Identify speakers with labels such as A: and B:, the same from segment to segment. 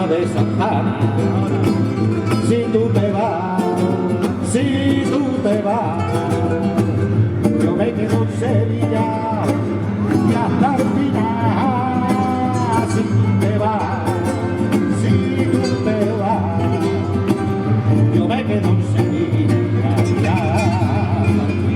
A: de Santana. Si tú te vas, si tú te vas, yo me quedo en Sevilla y hasta el final. Si tú te vas, si tú te vas, yo me quedo en Sevilla y hasta el final.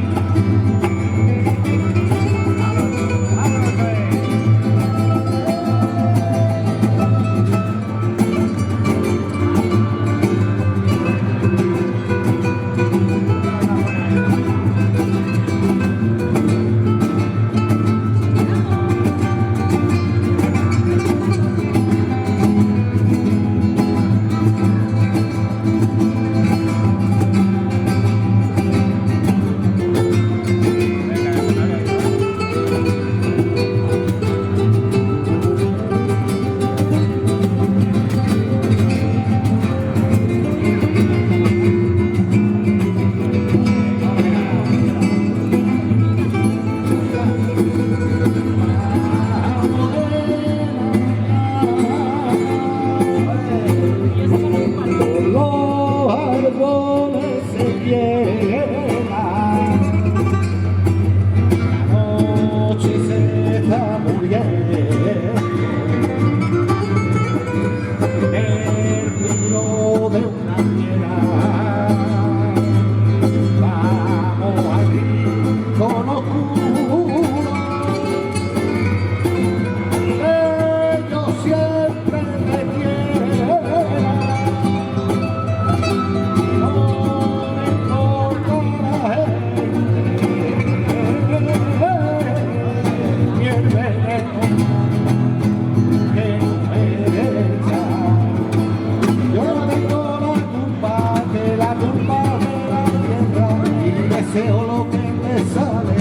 A: Deseo lo que me sale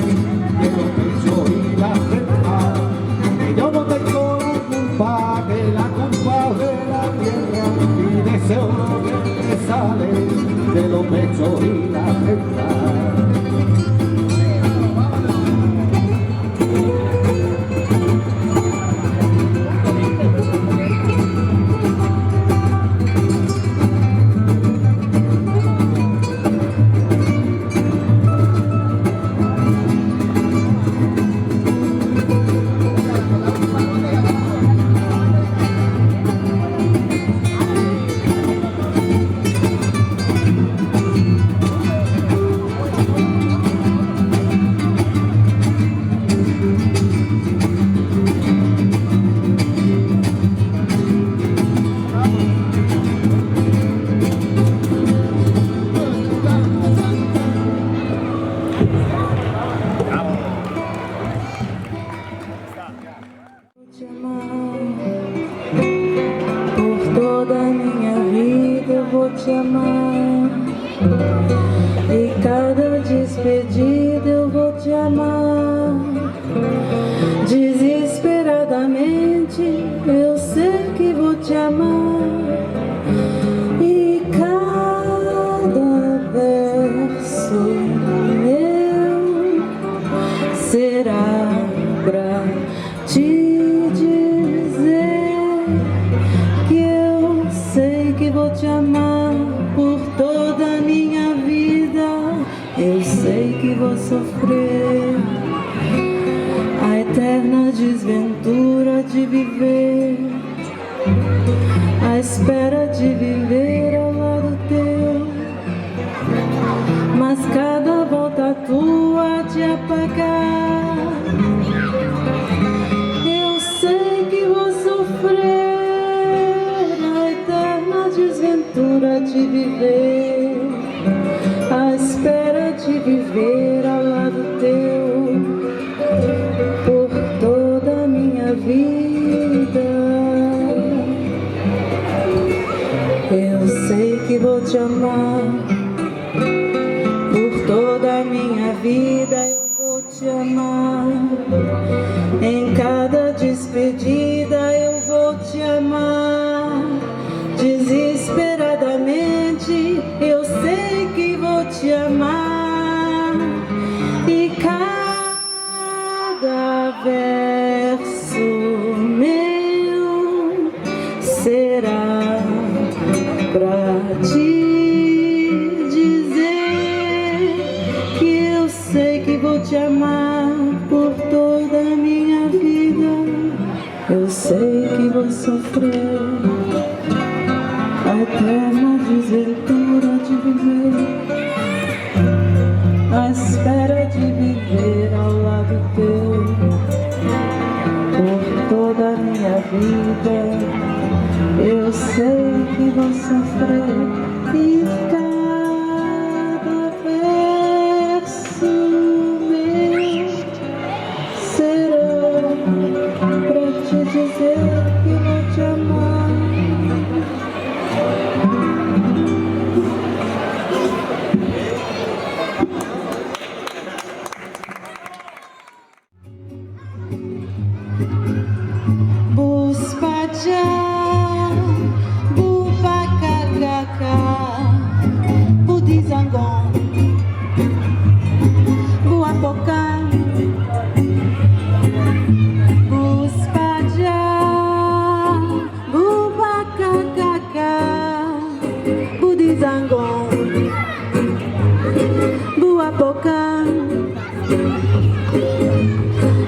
A: de los pechos y la frente, que yo no tengo la culpa, que la culpa es de la tierra, y deseo lo que me sale de los pechos y la frente.
B: Te amar, e cada despedida eu vou te amar. Desesperadamente eu sei que vou te amar, e cada verso meu será pra te dizer que eu sei que vou te amar. Por toda a minha vida eu sei que vou sofrer a eterna desventura de viver, à espera de viver ao lado teu, mas cada volta tua de apagar, eu sei que vou sofrer desventura de viver, à espera de viver ao lado teu, por toda a minha vida. Eu sei que vou te amar, por toda a minha vida eu vou te amar, em cada despedida eu vou te amar. Desesperadamente eu sei que vou te amar, e cada verso meu será te amar por toda a minha vida. Eu sei que vou sofrer a eterna desventura de viver, à espera de viver ao lado teu por toda a minha vida. Eu sei que vou sofrer e cada verso meu será pra te dizer que vou te amar.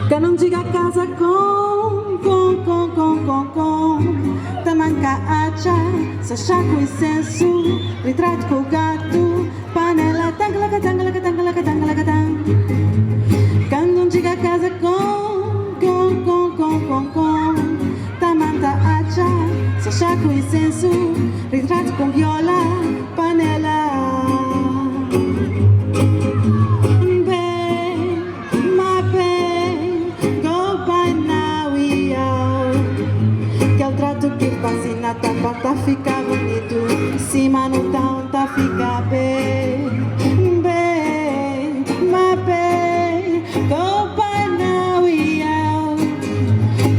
B: Que não diga casa com tamanca acha, sachá com incenso, retrato com gato, panela tangalaca, tangalaca, tangalaca, tangalaca, tang. Que não diga casa com tamanca acha, sachá com incenso, retrato com viola, panela. Que fascina, tá fica bonito, cima no town, tá fica bem, my bem, go by now, yeah.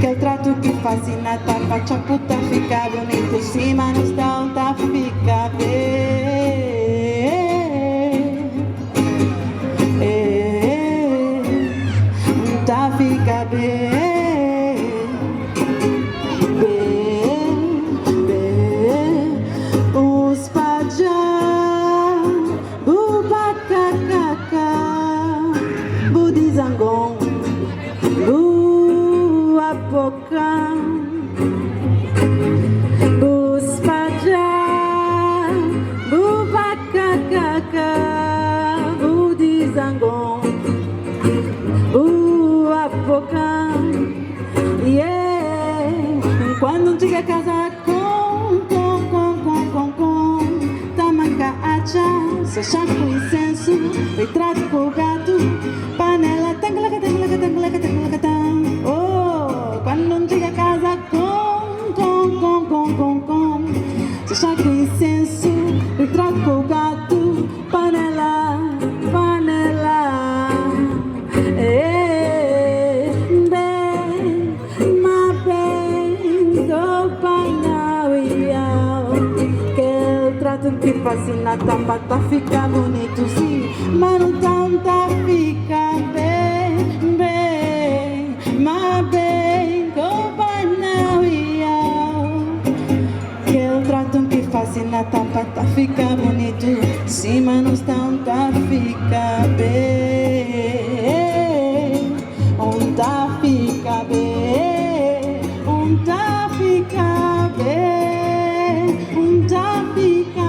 B: Que o trato que fascina, tá chapu, tá fica bonito, cima no town, tá fica bem, tá fica bem. Quando diga casa com tamanca acha, sachá com incenso, retrato com gato, panela tangalaca, tangalaca, tangalaca, tangalaca, tang. Oh, quando diga casa com sachá com incenso, retrato com gato, panela, panela. Que fascina, tá fica bonito, sim, mas não tá fica bem, mas bem, go by now, yeah. Que o trato que fascina, tá fica bonito, sim, mas não tá fica bem, tá fica bem, tá fica bem, tá fica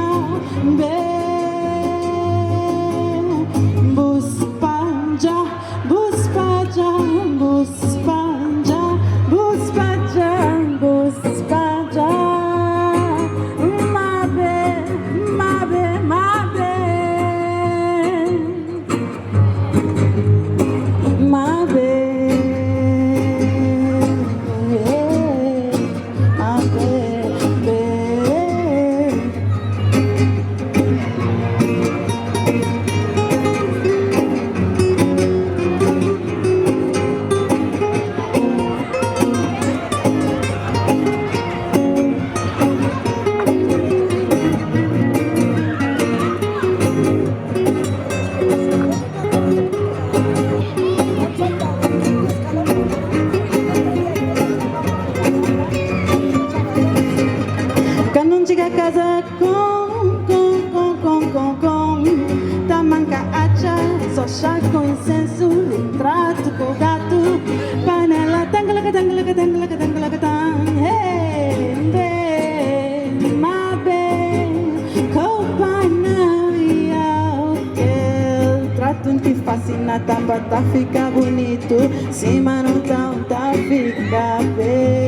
B: casa com tamanca acha, só chá com incenso, retrato com gato, panela, tangalaca, tangalaca, tangalaca, tangalaca, tang. Hey, bem, my bem, copa não ia. Eu trato que fascina, tá fica bonito, cima não tá fica bem.